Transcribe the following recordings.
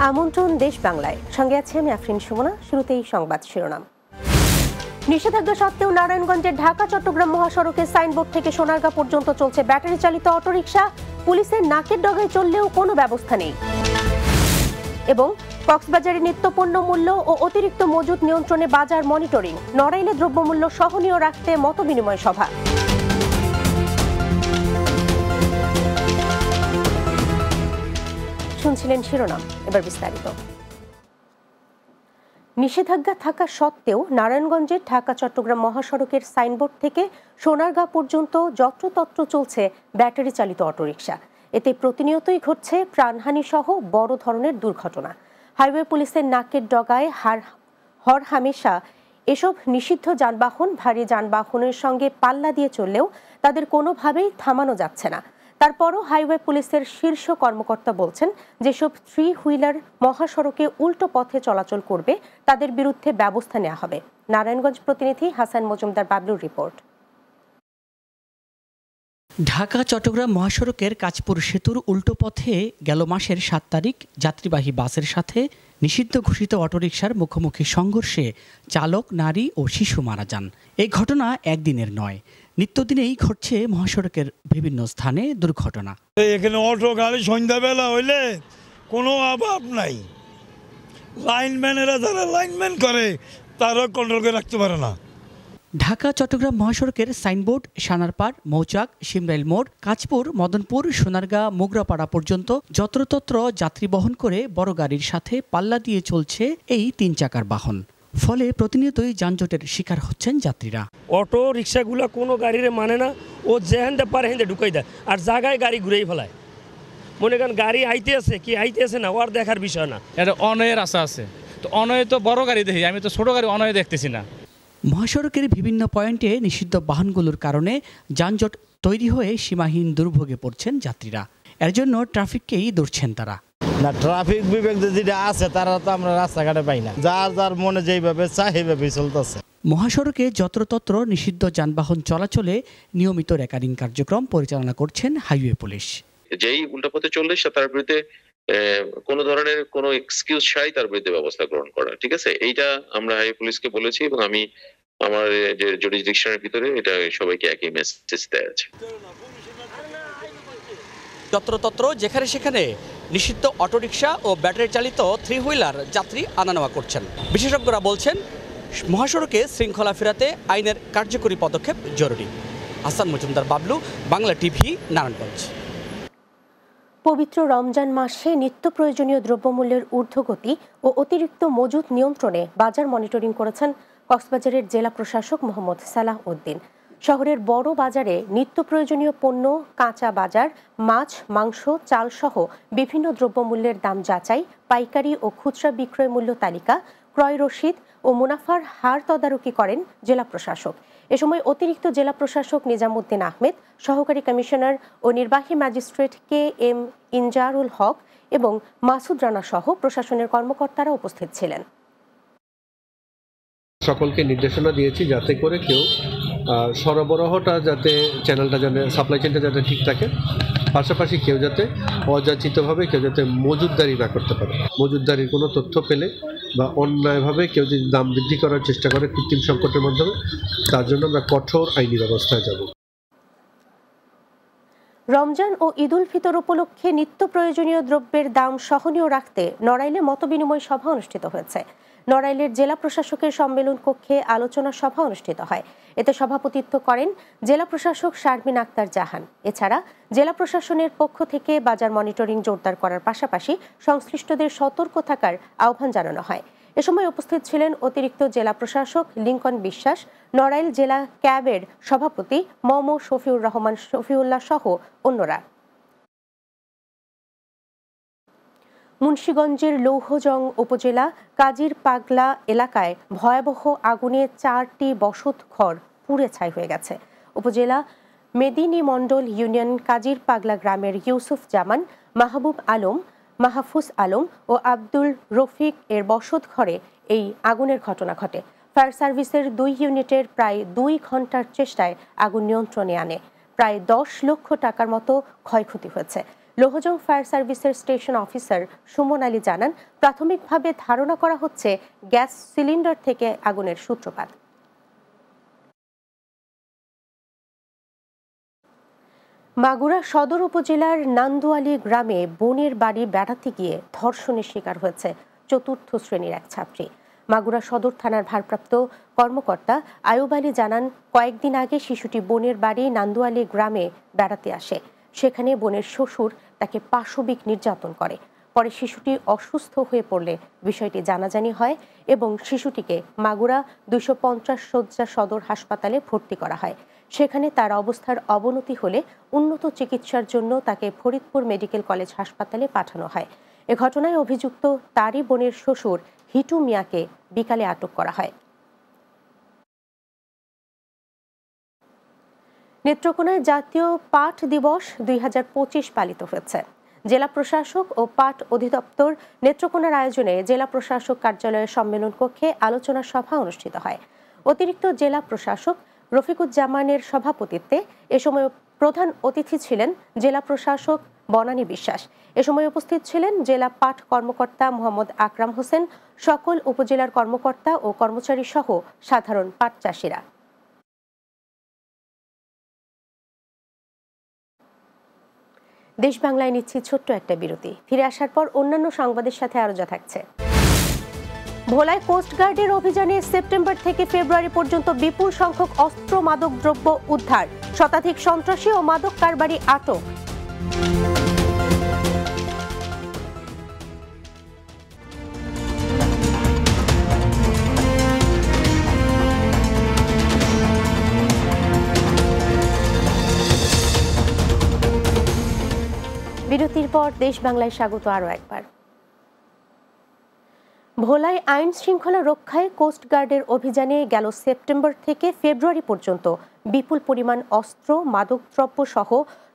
আমন্ত্রণ দেশ বাংলায়, সঙ্গে আছে আমি আফরিন সুমনা। শুরুতেই সংবাদ শিরোনাম। নিষেধাজ্ঞা সত্ত্বেও নারায়ণগঞ্জের ঢাকা চট্টগ্রাম মহাসড়কের সাইনবোর্ড থেকে সোনারগাঁ পর্যন্ত চলছে ব্যাটারি চালিত অটোরিকশা। পুলিশের নাকের ডগায় চললেও কোনো ব্যবস্থা নেই। এবং কক্সবাজারে নিত্যপণ্য মূল্য ও অতিরিক্ত মজুত নিয়ন্ত্রণে বাজার মনিটরিং। নড়াইলে দ্রব্যমূল্য সহনীয় রাখতে মতবিনিময় সভা। শুনছিলেন শিরোনাম, এবার বিস্তারিত। নিষেধাজ্ঞা থাকা সত্ত্বেও নারায়ণগঞ্জের ঢাকা চট্টগ্রাম মহাসড়কের সাইনবোর্ড থেকে সোনারগাঁ পর্যন্ত যত্রতত্র চলছে ব্যাটারি চালিত অটোরিকশা। এতে প্রতিনিয়তই ঘটছে প্রাণহানি সহ বড় ধরনের দুর্ঘটনা। হাইওয়ে পুলিশের নাকের ডগায় হরহামেশা এসব নিষিদ্ধ যানবাহন ভারী যানবাহনের সঙ্গে পাল্লা দিয়ে চললেও তাদের কোনোভাবেই থামানো যাচ্ছে না। তারপরও হাইওয়ে পুলিশের শীর্ষ কর্মকর্তা বলছেন, যেসব থ্রি হুইলার মহাসড়কে উল্টো পথে চলাচল করবে তাদের বিরুদ্ধে ব্যবস্থা নেওয়া হবে। নারায়ণগঞ্জ প্রতিনিধি হাসান মজুমদার বাবলুর রিপোর্ট। ঢাকা চট্টগ্রাম মহাসড়কের কাঁচপুর সেতুর উল্টো পথে গেল মাসের ৭ তারিখ যাত্রীবাহী বাসের সাথে নিষিদ্ধ ঘোষিত অটোরিকশার মুখোমুখি সংঘর্ষে চালক, নারী ও শিশু মারা যান। এই ঘটনা একদিনের নয়, নিত্যদিনেই ঘটছে মহাসড়কের বিভিন্ন স্থানে দুর্ঘটনা। এখানে অটো গাড়ি সন্ধ্যাবেলা হইলে কোনো অভাব নাই। লাইনম্যানেরা যারা লাইনম্যান করে তারা কন্ট্রোল করে রাখতে পারে না। ঢাকা চট্টগ্রাম মহাসড়কের সাইনবোর্ড সানারপাড়, মৌচাক, শিমরাইল মোড়, কাঁচপুর, মদনপুর, সোনারগাঁ, মোগরাপাড়া পর্যন্ত যত্রতত্র যাত্রী বহন করে বড় গাড়ির সাথে পাল্লা দিয়ে চলছে এই 3 চাকার বাহন। ফলে প্রতিনিয়তই যানজটের শিকার হচ্ছেন যাত্রীরা। অটো রিক্সাগুলো কোনো গাড়ির মানে না, ও যেহেন্দে পারে হেন্দে ঢুকাই দেয় আর জায়গায় গাড়ি ঘুরেই ফেলায়। মনে করেন গাড়ি আইতে আছে কি আইতে আছে না, ওর দেখার বিষয় না। এটা অনয়ের আশা আছে, তো অনয়ে তো বড় গাড়ি দেখি, আমি তো ছোট গাড়ি অনয়ে দেখতেছি না। মহাসড়কের বিভিন্ন পয়েন্টে নিষিদ্ধ বাহনগুলোর কারণে যানজট তৈরি হয়ে সীমাহীন দুর্ভোগে পড়ছেন যাত্রীরা। এর জন্য ট্রাফিককেই ধরছেন তারা। না, ট্রাফিক বিভাগ যেটা আছে তারা তো আমরা রাস্তাঘাটে পাই না, যার যার মনে যেইভাবে চায় সেইভাবেই চলতেছে। মহাসড়কে যত্রতত্র নিষিদ্ধ যানবাহন চলাচলে নিয়মিত রেকর্ডিং কার্যক্রম পরিচালনা করছেন হাইওয়ে পুলিশ। যেই উল্টা পথে চললে তার বিরুদ্ধে কোনো ধরনের কোনো এক্সকিউজ ছাড়াই তার বিরুদ্ধে ব্যবস্থা গ্রহণ করা, ঠিক আছে? এইটা আমরা হাইওয়ে পুলিশকে বলেছি এবং আমি আমার যে জুরিসডিকশনের ভিতরে এটা সবাইকে একই মেসেজ দেয়া আছে। যত্রতত্র যেখানে সেখানে নিষিদ্ধ অটোরিকশা ও ব্যাটারি চালিত 3 হুইলার যাত্রী আনা নেওয়া করছেন। বিশেষজ্ঞরা বলছেন, মহাসড়কে শৃঙ্খলা ফেরাতে আইনের কার্যকরী পদক্ষেপ জরুরি। হাসান মজুমদার বাবলু, বাংলা টিভি, নারায়ণগঞ্জ। পবিত্র রমজান মাসে নিত্য প্রয়োজনীয় দ্রব্যমূল্যের ঊর্ধ্বগতি ও অতিরিক্ত মজুত নিয়ন্ত্রণে বাজার মনিটরিং করেছেন কক্সবাজারের জেলা প্রশাসক মোহাম্মদ সালাহ উদ্দিন। শহরের বড় বাজারে নিত্য প্রয়োজনীয় পণ্য, কাঁচা বাজার, মাছ, মাংস, চাল সহ বিভিন্ন দ্রব্যমূল্যের দাম যাচাই, পাইকারি ও খুচরা বিক্রয় মূল্য তালিকা, ক্রয় রসিদ ও মুনাফার হার তদারকি করেন জেলা প্রশাসক। এ সময় অতিরিক্ত জেলা প্রশাসক নিজামুদ্দিন আহমেদ, সহকারী কমিশনার ও নির্বাহী ম্যাজিস্ট্রেট KM ইনজারুল হক এবং মাসুদ রানা সহ প্রশাসনের কর্মকর্তারা উপস্থিত ছিলেন। সকলকে নির্দেশনা দিয়েছি যাতে করে কেউ সরবরাহটা যাতে চ্যানেলটা যাতে সাপ্লাই চেনটা যাতে ঠিক থাকে, পাশাপাশি কেউ যাতে অযাচিতভাবে কেউ যাতে মজুতদারি না করতে পারে। মজুতদারির কোনো তথ্য পেলে বা অন্যায়ভাবে কেউ যদি দাম বৃদ্ধি করার চেষ্টা করে কৃত্রিম সংকটের মাধ্যমে, তার জন্য আমরা কঠোর আইনি ব্যবস্থায় যাব। রমজান ও ঈদ উল ফিতর উপলক্ষে নিত্য প্রয়োজনীয় দ্রব্যের দাম সহনীয় রাখতে নড়াইলে মতবিনিময় সভা অনুষ্ঠিত হয়েছে। নড়াইলের জেলা প্রশাসকের সম্মেলন কক্ষে আলোচনা সভা অনুষ্ঠিত হয়। এতে সভাপতিত্ব করেন জেলা প্রশাসক শারমিন আক্তার জাহান। এছাড়া জেলা প্রশাসনের পক্ষ থেকে বাজার মনিটরিং জোরদার করার পাশাপাশি সংশ্লিষ্টদের সতর্ক থাকার আহ্বান জানানো হয়। এ সময় উপস্থিত ছিলেন অতিরিক্ত জেলা প্রশাসক লিঙ্কন বিশ্বাস, নড়াইল জেলা ক্যাবের সভাপতি মম শফিউর রহমান শফিউল্লাহ সহ অন্যরা। মুন্সিগঞ্জের লৌহজং উপজেলা কাজীর পাগলা এলাকায় ভয়াবহ আগুনে 4টি বসত ঘর পুড়ে ছাই হয়ে গেছে। উপজেলা মেদিনী মণ্ডল ইউনিয়ন কাজীর পাগলা গ্রামের ইউসুফ জামান, মাহবুব আলম, মাহফুজ আলম ও আব্দুল রফিক এর বসত ঘরে এই আগুনের ঘটনা ঘটে। ফায়ার সার্ভিসের 2 ইউনিটের প্রায় 2 ঘন্টার চেষ্টায় আগুন নিয়ন্ত্রণে আনে। প্রায় 10 লক্ষ টাকার মতো ক্ষয়ক্ষতি হয়েছে। লোহজং ফায়ার সার্ভিসের স্টেশন অফিসার সুমন আলী জানান, প্রাথমিকভাবে ধারণা করা হচ্ছে গ্যাস সিলিন্ডার থেকে আগুনের সূত্রপাত। মাগুরা সদর উপজেলার নান্দুয়ালী গ্রামে বোনের বাড়ি বেড়াতে গিয়ে ধর্ষণের শিকার হয়েছে চতুর্থ শ্রেণীর এক ছাত্রী। মাগুরা সদর থানার ভারপ্রাপ্ত কর্মকর্তা আয়ুব আলী জানান, কয়েকদিন আগে শিশুটি বোনের বাড়ি নান্দুয়ালী গ্রামে বেড়াতে আসে। সেখানে বোনের শ্বশুর তাকে পাশবিক নির্যাতন করে। পরে শিশুটি অসুস্থ হয়ে পড়লে বিষয়টি জানাজানি হয় এবং শিশুটিকে মাগুরা 250 শয্যা সদর হাসপাতালে ভর্তি করা হয়। সেখানে তার অবস্থার অবনতি হলে উন্নত চিকিৎসার জন্য তাকে ফরিদপুর মেডিকেল কলেজ হাসপাতালে পাঠানো হয়। এ ঘটনায় অভিযুক্ত তারই বোনের শ্বশুর হিটু মিয়াকে বিকালে আটক করা হয়। নেত্রকোনায় জাতীয় পাট দিবস 2025 পালিত হয়েছে। জেলা প্রশাসক ও পাট অধিদপ্তর নেত্রকোনার আয়োজনে জেলা প্রশাসক কার্যালয়ের সম্মেলন কক্ষে আলোচনা সভা অনুষ্ঠিত হয়। অতিরিক্ত জেলা প্রশাসক রফিকুজ্জামানের সভাপতিত্বে এ সময় প্রধান অতিথি ছিলেন জেলা প্রশাসক বনানী বিশ্বাস। এ সময় উপস্থিত ছিলেন জেলা পাট কর্মকর্তা মোহাম্মদ আকরাম হোসেন, সকল উপজেলার কর্মকর্তা ও কর্মচারী সহ সাধারণ পাট চাষিরা। দেশ বাংলায় নিচ্ছি ছোট্ট একটা বিরতি। ফিরে আসার পর অন্যান্য সংবাদের সাথে আরো যা থাকছে। ভোলায় কোস্টগার্ডের অভিযানে সেপ্টেম্বর থেকে ফেব্রুয়ারি পর্যন্ত বিপুল সংখ্যক অস্ত্র মাদক দ্রব্য উদ্ধার, শতাধিক সন্ত্রাসী ও মাদক কারবারি আটক। বিরতির পর দেশ বাংলায় স্বাগত আরও একবার। ভোলায় আইন শৃঙ্খলা রক্ষায় কোস্টগার্ডের অভিযানে গেল সেপ্টেম্বর থেকে ফেব্রুয়ারি পর্যন্ত বিপুল পরিমাণ অস্ত্র, মাদকদ্রব্য সহ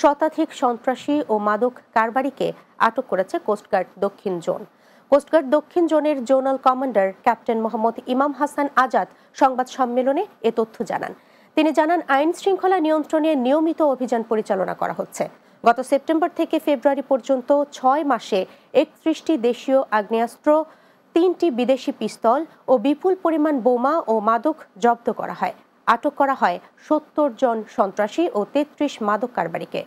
শতাধিক সন্ত্রাসী ও মাদক কারবারিকে আটক করেছে কোস্টগার্ড দক্ষিণ জোন। কোস্টগার্ড দক্ষিণ জোনের জোনাল কমান্ডার ক্যাপ্টেন মোহাম্মদ ইমাম হাসান আজাদ সংবাদ সম্মেলনে এ তথ্য জানান। তিনি জানান, আইন শৃঙ্খলা নিয়ন্ত্রণে নিয়মিত অভিযান পরিচালনা করা হচ্ছে। গত সেপ্টেম্বর থেকে ফেব্রুয়ারি পর্যন্ত 6 মাসে 31টি দেশীয় আগ্নেয়াস্ত্র, 3টি বিদেশি পিস্তল ও বিপুল পরিমাণ বোমা ও মাদক জব্দ করা হয়। আটক করা হয় 70 জন সন্ত্রাসী ও 33 মাদক কারবারিকে।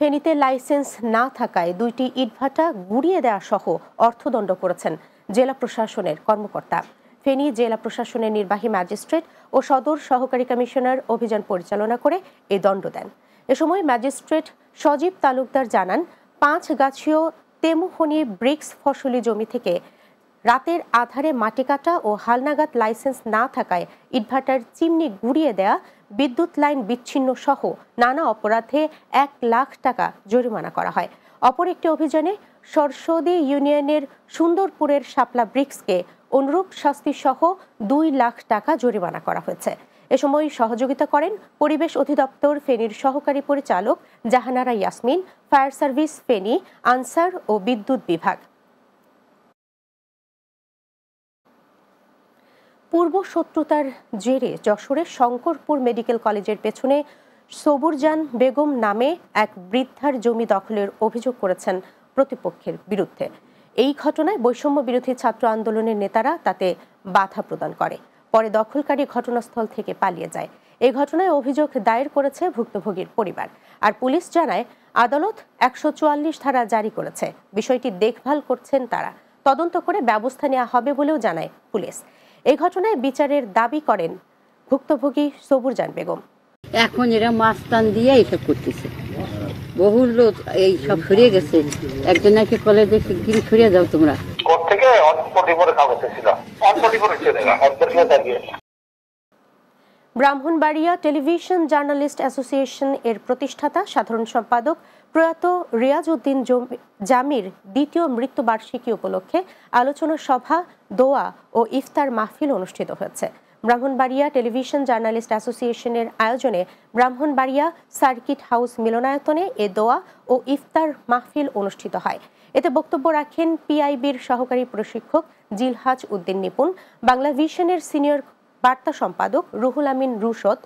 ফেনীতে লাইসেন্স না থাকায় 2টি ইটভাটা গুড়িয়ে দেওয়া সহ অর্থদণ্ড করেছেন জেলা প্রশাসনের কর্মকর্তা। ফেনী জেলা প্রশাসনের নির্বাহী ম্যাজিস্ট্রেট ও সদর সহকারী কমিশনার অভিযান পরিচালনা করে এই দণ্ড দেন। এ সময় ম্যাজিস্ট্রেট সজীব তালুকদার জানান, 5 গাছিয় তেমুহনি ব্রিক্স ফসলি জমি থেকে রাতের আধারে মাটি কাটা ও হালনাগাদ লাইসেন্স না থাকায় ইটভাটার চিমনি গুড়িয়ে দেয়া, বিদ্যুৎ লাইন বিচ্ছিন্ন সহ নানা অপরাধে 1 লাখ টাকা জরিমানা করা হয়। অপর একটি অভিযানে সরসদি ইউনিয়নের সুন্দরপুরের শাপলা ব্রিক্সকে অনুরূপ শাস্তি সহ 2 লাখ টাকা জরিমানা করা হয়েছে। এ সময় সহযোগিতা করেন পরিবেশ অধিদপ্তর ফেনীর সহকারী পরিচালক জাহানারা ইয়াসমিন, ফায়ার সার্ভিস ফেনী, আনসার ও বিদ্যুৎ বিভাগ। পূর্ব শত্রুতার জেরে যশোরের শঙ্করপুর মেডিকেল কলেজের পেছনে সবুরজান বেগম নামে এক বৃদ্ধার জমি দখলের অভিযোগ করেছেন প্রতিপক্ষের বিরুদ্ধে। এই ঘটনায় বৈষম্য বিরোধী ছাত্র আন্দোলনের নেতারা তাতে বাধা প্রদান করে। পরে দখলকারী ঘটনাস্থল থেকে পালিয়ে যায়। এই ঘটনায় অভিযোগ দায়ের করেছে ভুক্তভোগীর পরিবার। আর পুলিশ জানায়, আদালত 144 ধারা জারি করেছে। বিষয়টি দেখভাল করছেন তারা। তদন্ত করে ব্যবস্থা নেওয়া হবে বলেও জানায় পুলিশ। এই ঘটনায় বিচারের দাবি করেন ভুক্তভোগী সবুরজান বেগম। এখন এরা মাস্তান দিয়ে এইসব করতেছে, বহু লোক এই সব সরিয়ে গেছে। একজন নাকি কলেজে গিয়ে সরিয়ে যাও তোমরা। ব্রাহ্মণবাড়িয়া টেলিভিশন জার্নালিস্ট অ্যাসোসিয়েশন এর প্রতিষ্ঠাতা সাধারণ সম্পাদক প্রয়াত রিয়াজ উদ্দিন জামির দ্বিতীয় মৃত্যুবার্ষিকী উপলক্ষে আলোচনা সভা, দোয়া ও ইফতার মাহফিল অনুষ্ঠিত হয়েছে। ব্রাহ্মণবাড়িয়া টেলিভিশন জার্নালিস্ট অ্যাসোসিয়েশনের আয়োজনে ব্রাহ্মণবাড়িয়া সার্কিট হাউস মিলনায়তনে এ দোয়া ও ইফতার মাহফিল অনুষ্ঠিত হয়। এতে বক্তব্য রাখেন পিআইবির সহকারী প্রশিক্ষক জিলহাজ উদ্দিন নিপুণ, বাংলা ভিশনের সিনিয়র বার্তা সম্পাদক Ruhul Amin রুশদ,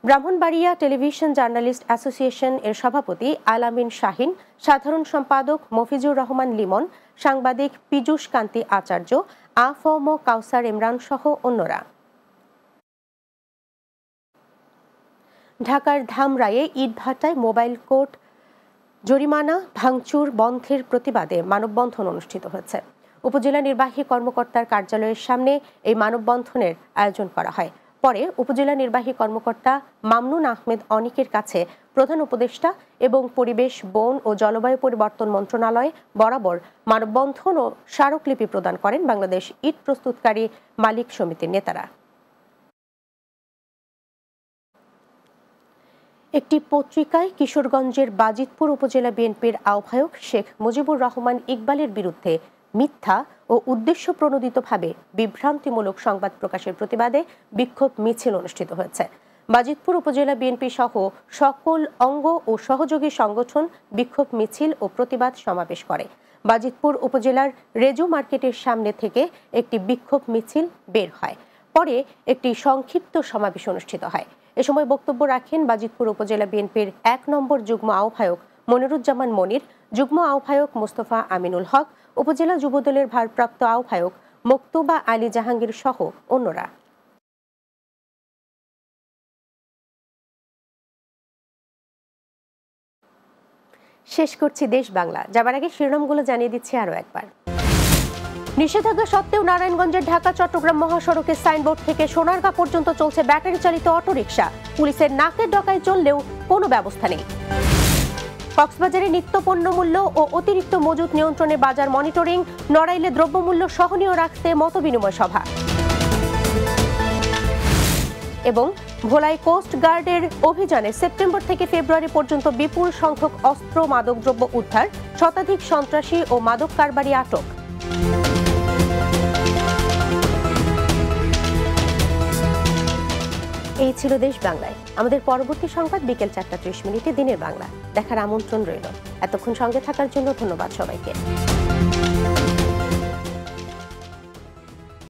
Brahmanbaria television journalist association এর সভাপতি আলামিন শাহিন, সাধারণ সম্পাদক মফিজুর রহমান লিমন, সাংবাদিক পীযূষ কান্তি আচার্য, আফম কাউসার ইমরান সহ অন্যরা। ঢাকার ধামরাইয়ে ইটভাটায় মোবাইল কোর্ট জরিমানা ভাঙচুর বন্ধের প্রতিবাদে মানববন্ধন অনুষ্ঠিত হয়েছে। উপজেলা নির্বাহী কর্মকর্তার কার্যালয়ের সামনে এই মানববন্ধনের আয়োজন করা হয়। পরে উপজেলা নির্বাহী কর্মকর্তা মামনুন আহমেদ অনিকের কাছে প্রধান উপদেষ্টা এবং পরিবেশ, বন ও জলবায়ু পরিবর্তন মন্ত্রণালয় বরাবর মানববন্ধন ও স্মারকলিপি প্রদান করেন বাংলাদেশ ইট প্রস্তুতকারী মালিক সমিতির নেতারা। একটি পত্রিকায় কিশোরগঞ্জের বাজিতপুর উপজেলা বিএনপির আহ্বায়ক শেখ মুজিবুর রহমান ইকবালের বিরুদ্ধে মিথ্যা ও উদ্দেশ্যপ্রণোদিতভাবে বিভ্রান্তিমূলক সংবাদ প্রকাশের প্রতিবাদে বিক্ষোভ মিছিল অনুষ্ঠিত হয়েছে। বাজিতপুর উপজেলা বিএনপি সহ সকল অঙ্গ ও সহযোগী সংগঠন বিক্ষোভ মিছিল ও প্রতিবাদ সমাবেশ করে। বাজিতপুর উপজেলার রেজু মার্কেটের সামনে থেকে একটি বিক্ষোভ মিছিল বের হয়। পরে একটি সংক্ষিপ্ত সমাবেশ অনুষ্ঠিত হয়। এ সময় বক্তব্য রাখেন বাজিতপুর উপজেলা বিএনপির ১ নম্বর যুগ্ম আহ্বায়ক মনিরুজ্জামান মনির, যুগ্ম আহ্বায়ক মোস্তফা আমিনুল হক, উপজেলা যুবদলের ভারপ্রাপ্ত আহ্বায়ক মকতুবা আলী জাহাঙ্গীর সহ অন্যরা। শেষ করছি দেশ বাংলা, যাবার আগে শিরোনামগুলো জানিয়ে দিচ্ছি আরো একবার। নিষেধাজ্ঞা সত্ত্বেও নারায়ণগঞ্জের ঢাকা চট্টগ্রাম মহাসড়কে সাইনবোর্ড থেকে সোনারগাঁ পর্যন্ত চলছে ব্যাটারি চালিত অটোরিকশা। পুলিশের নাকের ডগায় চললেও কোনো ব্যবস্থা নেই। কক্সবাজারে নিত্যপণ্য মূল্য ও অতিরিক্ত মজুত নিয়ন্ত্রণে বাজার মনিটরিং, নড়াইলে দ্রব্যমূল্য সহনীয় রাখতে মতবিনিময় সভা। এবং ভোলায় কোস্ট গার্ডের অভিযানে সেপ্টেম্বর থেকে ফেব্রুয়ারি পর্যন্ত বিপুল সংখ্যক অস্ত্র মাদকদ্রব্য উদ্ধার, শতাধিক সন্ত্রাসী ও মাদক কারবারি আটক। এই ছিল দেশ বাংলায়। আমাদের পরবর্তী সংবাদ বিকেল 4টা 30 মিনিটে দিনের বাংলা দেখার আমন্ত্রণ রইল। এতক্ষণ সঙ্গে থাকার জন্য ধন্যবাদ সবাইকে।